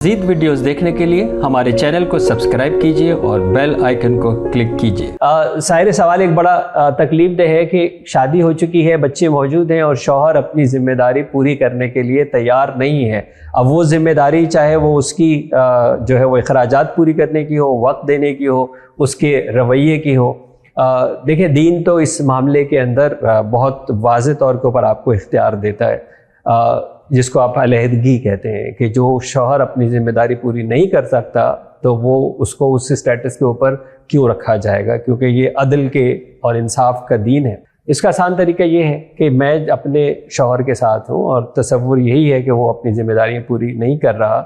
मज़ीद वीडियोस देखने के लिए हमारे चैनल को सब्सक्राइब कीजिए और बेल आइकन को क्लिक कीजिए। साहिर सवाल एक बड़ा तकलीफ दह है कि शादी हो चुकी है, बच्चे मौजूद हैं और शौहर अपनी ज़िम्मेदारी पूरी करने के लिए तैयार नहीं है। अब वो ज़िम्मेदारी चाहे वो उसकी जो है वो अखराजात पूरी करने की हो, वक्त देने की हो, उसके रवैये की हो। देखिए, दीन तो इस मामले के अंदर बहुत वाज़ेह तौर के ऊपर आपको इख्तियार देता है, जिसको आप अलहदगी कहते हैं, कि जो शौहर अपनी ज़िम्मेदारी पूरी नहीं कर सकता तो वो उसको उस स्टेटस के ऊपर क्यों रखा जाएगा, क्योंकि ये अदल के और इंसाफ का दीन है। इसका आसान तरीका ये है कि मैं अपने शौहर के साथ हूँ और तसव्वुर यही है कि वो अपनी ज़िम्मेदारियाँ पूरी नहीं कर रहा,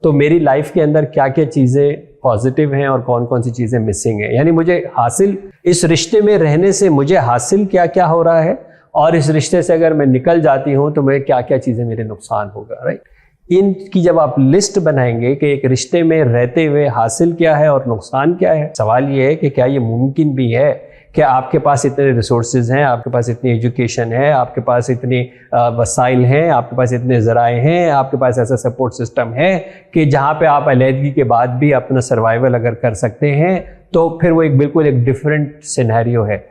तो मेरी लाइफ के अंदर क्या क्या चीज़ें पॉजिटिव हैं और कौन कौन सी चीज़ें मिसिंग हैं। यानी मुझे हासिल, इस रिश्ते में रहने से मुझे हासिल क्या क्या हो रहा है, और इस रिश्ते से अगर मैं निकल जाती हूँ तो मैं क्या क्या चीज़ें मेरे नुकसान होगा। राइट, इनकी जब आप लिस्ट बनाएंगे कि एक रिश्ते में रहते हुए हासिल क्या है और नुकसान क्या है, सवाल ये है कि क्या ये मुमकिन भी है कि आपके पास इतने रिसोर्सेज हैं, आपके पास इतनी एजुकेशन है, आपके पास इतनी वसाइल हैं, आपके पास इतने ज़राए हैं, आपके पास ऐसा सपोर्ट सिस्टम है कि जहाँ पे आप अलहदगी के बाद भी अपना सर्वाइवल अगर कर सकते हैं, तो फिर वो बिल्कुल एक डिफरेंट सिनेरियो है।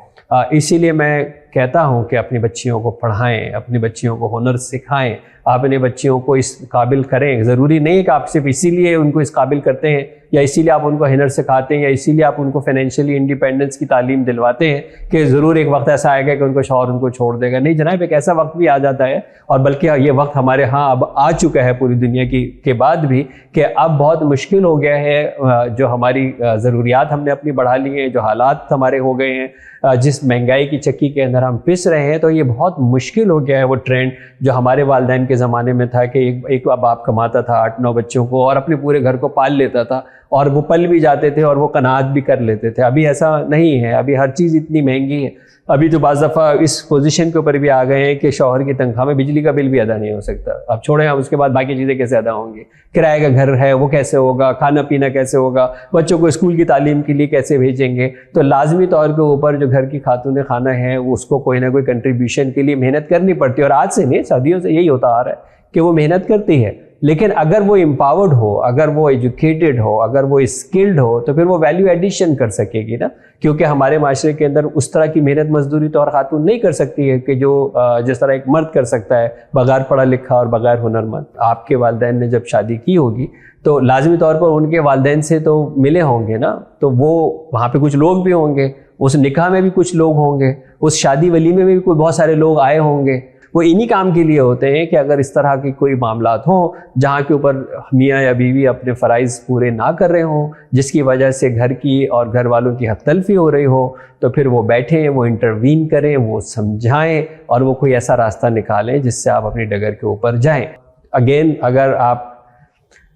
इसीलिए मैं कहता हूँ कि अपनी बच्चियों को पढ़ाएं, अपनी बच्चियों को हुनर सिखाएं, अपने बच्चियों को इस काबिल करें। ज़रूरी नहीं है कि आप सिर्फ इसीलिए उनको इस काबिल करते हैं या इसीलिए आप उनको हुनर सिखाते हैं या इसीलिए आप उनको फाइनेंशियली इंडिपेंडेंस की तालीम दिलवाते हैं कि ज़रूर एक वक्त ऐसा आएगा कि उनको शौहर उनको छोड़ देगा। नहीं जनाब, एक ऐसा वक्त भी आ जाता है, और बल्कि ये वक्त हमारे यहाँ अब आ चुका है पूरी दुनिया के बाद भी, कि अब बहुत मुश्किल हो गया है। जो हमारी ज़रूरियात हमने अपनी बढ़ा ली हैं, जो हालात हमारे हो गए हैं, जिस महंगाई की चक्की के अंदर हम पिस रहे हैं, तो ये बहुत मुश्किल हो गया है वो ट्रेंड जो हमारे वालिदैन के ज़माने में था कि एक बाप कमाता था 8-9 बच्चों को और अपने पूरे घर को पाल लेता था, और वो पल भी जाते थे और वो कनात भी कर लेते थे। अभी ऐसा नहीं है, अभी हर चीज़ इतनी महंगी है। अभी तो बाज़ दफ़ा इस पोजीशन के ऊपर भी आ गए हैं कि शौहर की तनख्वाह में बिजली का बिल भी अदा नहीं हो सकता। अब छोड़ें, अब उसके बाद बाकी चीज़ें कैसे अदा होंगी, किराए का घर है वो कैसे होगा, खाना पीना कैसे होगा, बच्चों को स्कूल की तालीम के लिए कैसे भेजेंगे। तो लाजमी तौर के ऊपर जो घर की खातून खाना है उसको कोई ना कोई कंट्रीब्यूशन के लिए मेहनत करनी पड़ती है। और आज से नहीं, सदियों से यही होता आ रहा है कि वो मेहनत करती है, लेकिन अगर वो एम्पावर्ड हो, अगर वो एजुकेटेड हो, अगर वो स्किल्ड हो, तो फिर वो वैल्यू एडिशन कर सकेगी ना। क्योंकि हमारे माशरे के अंदर उस तरह की मेहनत मजदूरी तो हर खातून नहीं कर सकती है कि जो जिस तरह एक मर्द कर सकता है बगैर पढ़ा लिखा और बगैर हुनरमंद। आपके वालिदैन ने जब शादी की होगी तो लाजमी तौर पर उनके वालिदैन से तो मिले होंगे ना, तो वो वहाँ पे कुछ लोग भी होंगे, उस निकाह में भी कुछ लोग होंगे, उस शादी वलीमे में भी बहुत सारे लोग आए होंगे। वो इन्हीं काम के लिए होते हैं कि अगर इस तरह की कोई मामलात हों जहाँ के ऊपर मियाँ या बीवी अपने फ़राइज़ पूरे ना कर रहे हों, जिसकी वजह से घर की और घर वालों की हक़-तलफ़ी हो रही हो, तो फिर वो बैठें, वो इंटरवीन करें, वो समझाएं और वो कोई ऐसा रास्ता निकालें जिससे आप अपनी डगर के ऊपर जाएं। अगेन, अगर आप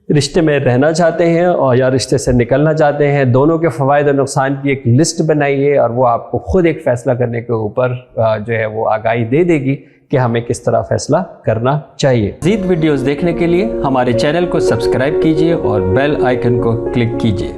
रिश्ते में रहना चाहते हैं और या रिश्ते से निकलना चाहते हैं, दोनों के फ़वाइद और नुकसान की एक लिस्ट बनाइए और वो आपको ख़ुद एक फ़ैसला करने के ऊपर जो है वो आगाही दे देगी कि हमें किस तरह फ़ैसला करना चाहिए। मज़ीद वीडियोस देखने के लिए हमारे चैनल को सब्सक्राइब कीजिए और बेल आइकन को क्लिक कीजिए।